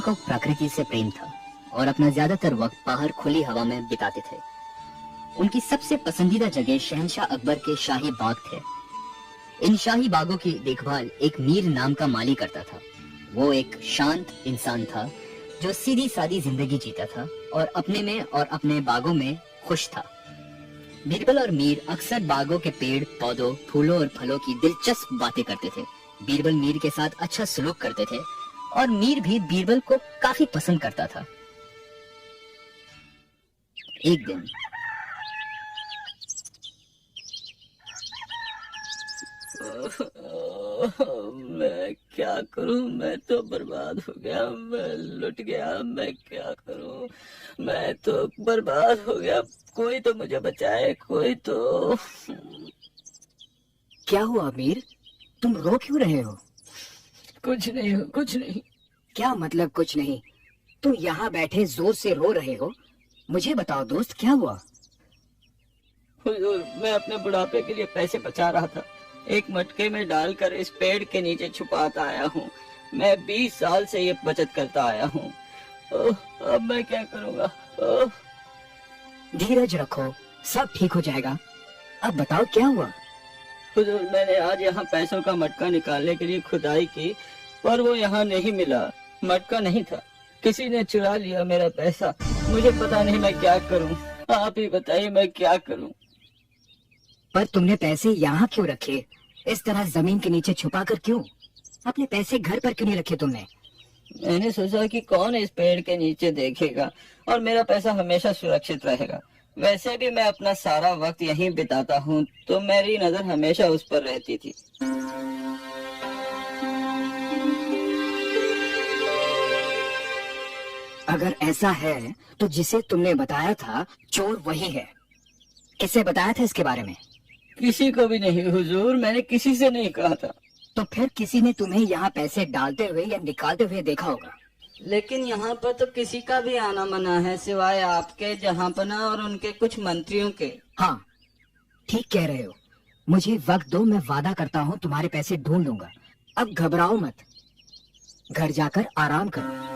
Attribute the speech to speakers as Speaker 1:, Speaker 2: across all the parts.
Speaker 1: को प्रकृति से प्रेम था और अपना ज्यादातर वक्त बाहर खुली हवा में बिताते थे। उनकी सबसे पसंदीदा जगह शहंशाह अकबर के शाही बाग थे। इन शाही बागों की देखभाल एक मीर नाम का माली करता था। वो एक शांत इंसान था जो सीधी सादी जिंदगी जीता था और अपने में और अपने बागों में खुश था। बीरबल और मीर अक्सर बागों के पेड़ पौधों, फूलों और फलों की दिलचस्प बातें करते थे। बीरबल मीर के साथ अच्छा सलूक करते थे और मीर भी बीरबल को काफी पसंद करता था। एक दिन
Speaker 2: मैं क्या करूं, मैं तो बर्बाद हो गया, मैं लुट गया, मैं क्या करूं, मैं तो बर्बाद हो गया। कोई तो मुझे बचाए, कोई तो।
Speaker 3: क्या हुआ मीर, तुम रो क्यों रहे हो?
Speaker 2: कुछ नहीं, कुछ नहीं।
Speaker 3: क्या मतलब कुछ नहीं? तुम यहाँ बैठे जोर से रो रहे हो। मुझे बताओ दोस्त, क्या हुआ?
Speaker 2: हुजूर, मैं अपने बुढ़ापे के लिए पैसे बचा रहा था, एक मटके में डालकर इस पेड़ के नीचे छुपाता आया हूँ। मैं 20 साल से ये बचत करता आया हूँ। अब मैं क्या करूँगा?
Speaker 3: धीरज रखो, सब ठीक हो जाएगा। अब बताओ क्या हुआ?
Speaker 2: हुजूर, मैंने आज यहाँ पैसों का मटका निकालने के लिए खुदाई की, पर वो यहाँ नहीं मिला। मटका नहीं था, किसी ने चुरा लिया मेरा पैसा। मुझे पता नहीं मैं क्या करूँ, आप ही बताइए मैं क्या करूँ।
Speaker 3: पर तुमने पैसे यहाँ क्यों रखे? इस तरह जमीन के नीचे छुपा कर क्यों? अपने पैसे घर पर क्यों नहीं रखे तुमने?
Speaker 2: मैंने सोचा कि कौन इस पेड़ के नीचे देखेगा और मेरा पैसा हमेशा सुरक्षित रहेगा। वैसे भी मैं अपना सारा वक्त यहीं बिताता हूँ, तो मेरी नजर हमेशा उस पर रहती थी।
Speaker 3: अगर ऐसा है तो जिसे तुमने बताया था चोर वही है। किसे बताया था इसके बारे में?
Speaker 2: किसी को भी नहीं हुजूर, मैंने किसी से नहीं कहा था।
Speaker 3: तो फिर किसी ने तुम्हें यहाँ पैसे डालते हुए या निकालते हुए देखा होगा।
Speaker 2: लेकिन यहाँ पर तो किसी का भी आना मना है, सिवाय आपके जहाँपना और उनके कुछ मंत्रियों के।
Speaker 3: हाँ, ठीक कह रहे हो। मुझे वक्त दो, मैं वादा करता हूँ तुम्हारे पैसे ढूंढ लूंगा। अब घबराओ मत, घर जाकर आराम करो।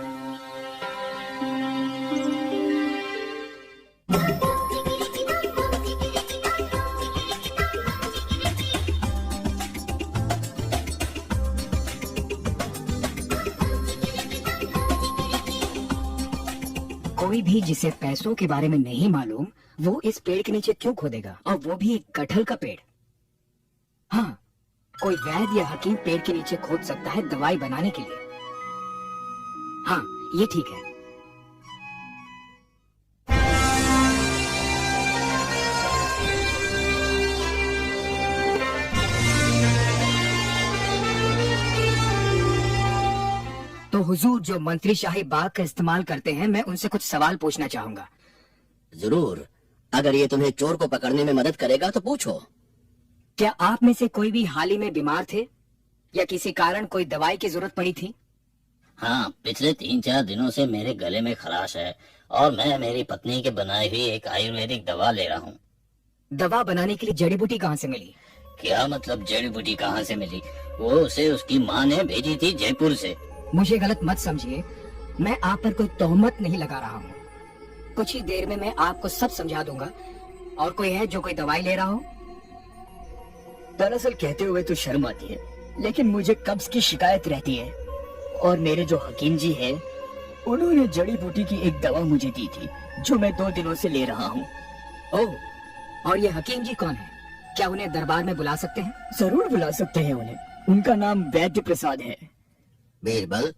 Speaker 3: कोई भी जिसे पैसों के बारे में नहीं मालूम, वो इस पेड़ के नीचे क्यों खोदेगा, और वो भी एक कटहल का पेड़। हाँ, कोई वैद्य या हकीम पेड़ के नीचे खोद सकता है दवाई बनाने के लिए। हाँ, ये ठीक है। तो हुजूर जो मंत्री शाही बाग का इस्तेमाल करते हैं, मैं उनसे कुछ सवाल पूछना चाहूंगा।
Speaker 4: जरूर, अगर ये तुम्हें चोर को पकड़ने में मदद करेगा तो पूछो।
Speaker 3: क्या आप में से कोई भी हाल ही में बीमार थे या किसी कारण कोई दवाई की जरूरत पड़ी थी?
Speaker 4: हाँ, पिछले 3-4 दिनों से मेरे गले में खराश है और मैं मेरी पत्नी के बनाई हुई एक आयुर्वेदिक दवा ले रहा हूँ।
Speaker 3: दवा बनाने के लिए जड़ी बूटी कहाँ से मिली?
Speaker 4: क्या मतलब जड़ी बूटी कहाँ से मिली? वो उसे उसकी माँ ने भेजी थी जयपुर से।
Speaker 3: मुझे गलत मत समझिए, मैं आप पर कोई तोहमत नहीं लगा रहा हूँ। कुछ ही देर में मैं आपको सब समझा दूंगा। और कोई है जो कोई दवाई ले रहा हो?
Speaker 1: दरअसल कहते हुए तो शर्म आती है, लेकिन मुझे कब्ज की शिकायत रहती है और मेरे जो हकीम जी है उन्होंने जड़ी बूटी की एक दवा मुझे दी थी जो मैं 2 दिनों से ले रहा हूँ।
Speaker 3: ओह, और ये हकीम जी कौन है? क्या उन्हें दरबार में बुला सकते हैं?
Speaker 1: जरूर बुला सकते हैं उन्हें, उनका नाम वैद्य प्रसाद है।
Speaker 4: बीरबल,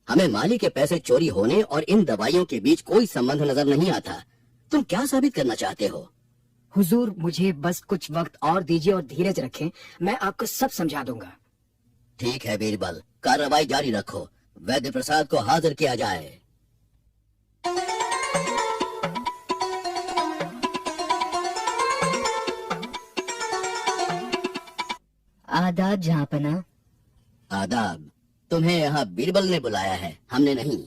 Speaker 4: हमें माली के पैसे चोरी होने और इन दवाइयों के बीच कोई संबंध नजर नहीं आता। तुम क्या साबित करना चाहते हो?
Speaker 3: हुजूर, मुझे बस कुछ वक्त और दीजिए और धीरज रखें, मैं आपको सब समझा दूंगा।
Speaker 4: ठीक है बीरबल, कार्रवाई जारी रखो। वैद्य प्रसाद को हाजिर किया जाए।
Speaker 1: आदाब जहाँपना।
Speaker 4: आदाब। तुम्हें यहाँ बीरबल ने बुलाया है, हमने नहीं।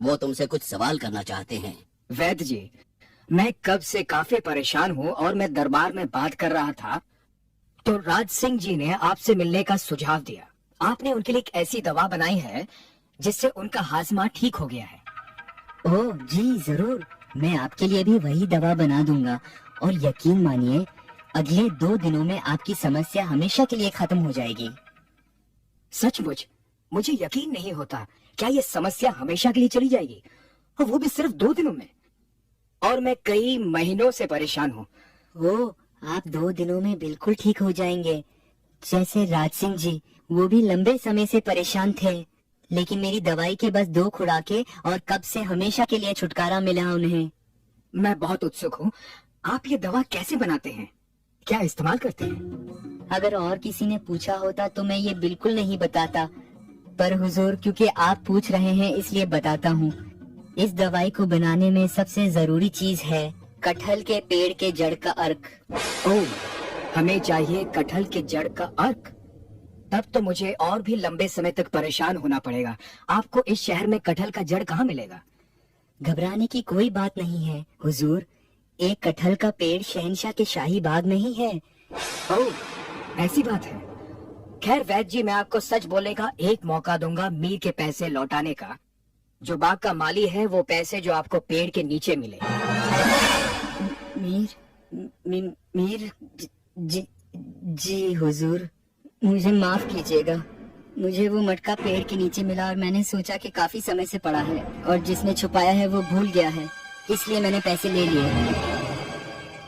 Speaker 4: वो तुमसे कुछ सवाल करना चाहते हैं।
Speaker 3: वैद्य जी, मैं कब से काफी परेशान हूँ और मैं दरबार में बात कर रहा था तो राज सिंह जी ने आपसे मिलने का सुझाव दिया। आपने उनके लिए एक ऐसी दवा बनाई है जिससे उनका हाजमा ठीक हो गया है।
Speaker 1: ओह जी जरूर, मैं आपके लिए भी वही दवा बना दूंगा और यकीन मानिए अगले 2 दिनों में आपकी समस्या हमेशा के लिए खत्म हो जाएगी।
Speaker 3: सचमुच मुझे यकीन नहीं होता, क्या ये समस्या हमेशा के लिए चली जाएगी, और वो भी सिर्फ 2 दिनों में? और मैं कई महीनों से परेशान हूँ।
Speaker 1: ओह, आप 2 दिनों में बिल्कुल ठीक हो जाएंगे। जैसे राज सिंह जी, वो भी लंबे समय से परेशान थे, लेकिन मेरी दवाई के बस 2 खुराकें और कब से हमेशा के लिए छुटकारा मिला उन्हें।
Speaker 3: मैं बहुत उत्सुक हूँ, आप ये दवा कैसे बनाते हैं, क्या इस्तेमाल करते हैं?
Speaker 1: अगर और किसी ने पूछा होता तो मैं ये बिल्कुल नहीं बताता, पर हुजूर क्योंकि आप पूछ रहे हैं इसलिए बताता हूँ। इस दवाई को बनाने में सबसे जरूरी चीज है कटहल के पेड़ के जड़ का अर्क।
Speaker 3: ओह, हमें चाहिए कटहल के जड़ का अर्क। तब तो मुझे और भी लंबे समय तक परेशान होना पड़ेगा। आपको इस शहर में कटहल का जड़ कहाँ मिलेगा?
Speaker 1: घबराने की कोई बात नहीं है हुजूर, एक कटहल का पेड़ शहनशाह के शाही बाग में ही है।
Speaker 3: ओह, ऐसी बात है। खैर वैद्य जी, मैं आपको सच बोलने का एक मौका दूंगा मीर के पैसे लौटाने का। जो बाग का माली है वो पैसे जो आपको पेड़ के नीचे मिले।
Speaker 1: मीर जी हुजूर, मुझे माफ कीजिएगा। मुझे वो मटका पेड़ के नीचे मिला और मैंने सोचा कि काफी समय से पड़ा है और जिसने छुपाया है वो भूल गया है, इसलिए मैंने पैसे ले लिए।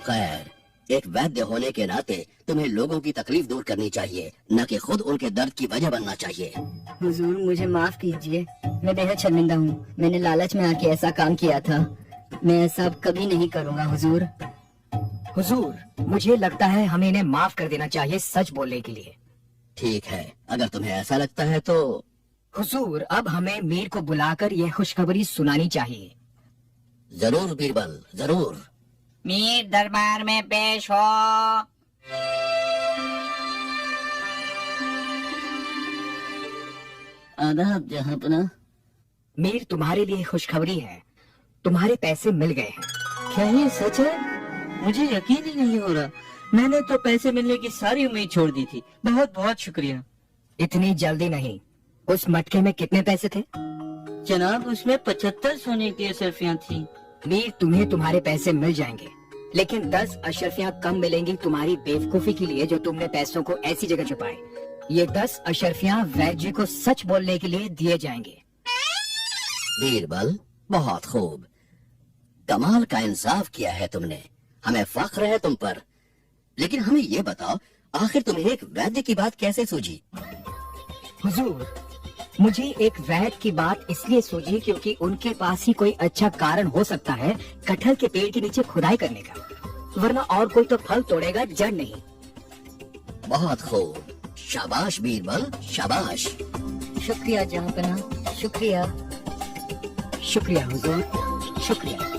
Speaker 4: खैर, एक वैद्य होने के नाते तुम्हें लोगों की तकलीफ दूर करनी चाहिए, न कि खुद उनके दर्द की वजह बनना चाहिए।
Speaker 1: हुजूर मुझे माफ कीजिए, मैं बेहद शर्मिंदा हूँ। मैंने लालच में आके ऐसा काम किया था। मैं ऐसा अब कभी नहीं करूँगा हुजूर।
Speaker 3: हुजूर, मुझे लगता है हमें इन्हें माफ कर देना चाहिए सच बोलने के लिए।
Speaker 4: ठीक है, अगर तुम्हें ऐसा लगता है तो।
Speaker 3: हुजूर, अब हमें मीर को बुलाकर यह खुशखबरी सुनानी चाहिए।
Speaker 4: जरूर बीरबल, जरूर।
Speaker 5: मीर दरबार में पेश हो।
Speaker 2: आदाब जहांपना।
Speaker 3: मीर, तुम्हारे लिए खुशखबरी है, तुम्हारे पैसे मिल गए हैं।
Speaker 2: क्या ये सच है? मुझे यकीन ही नहीं हो रहा। मैंने तो पैसे मिलने की सारी उम्मीद छोड़ दी थी। बहुत बहुत शुक्रिया।
Speaker 3: इतनी जल्दी नहीं। उस मटके में कितने पैसे थे?
Speaker 2: जनाब, उसमें 75 सोने की अशर्फियाँ थी।
Speaker 3: मीर, तुम्हें तुम्हारे पैसे मिल जाएंगे, लेकिन 10 अशर्फियाँ कम मिलेंगी तुम्हारी बेवकूफी के लिए जो तुमने पैसों को ऐसी जगह छुपाए। ये 10 अशर्फियाँ वैद्य जी को सच बोलने के लिए दिए जाएंगे।
Speaker 4: बीरबल, बहुत खूब, कमाल का इंसाफ किया है तुमने। हमें फख्र है तुम पर। लेकिन हमें ये बताओ, आखिर तुम्हें एक वैद्य की बात कैसे सूझी?
Speaker 3: हुजूर, मुझे एक वैद्य की बात इसलिए सूझी क्योंकि उनके पास ही कोई अच्छा कारण हो सकता है कटहल के पेड़ के नीचे खुदाई करने का, वरना और कोई तो फल तोड़ेगा, जड़ नहीं।
Speaker 4: बहुत खूब, शाबाश बीरबल, शाबाश।
Speaker 1: शुक्रिया जहांपना, शुक्रिया।
Speaker 3: शुक्रिया हुजूर, शुक्रिया।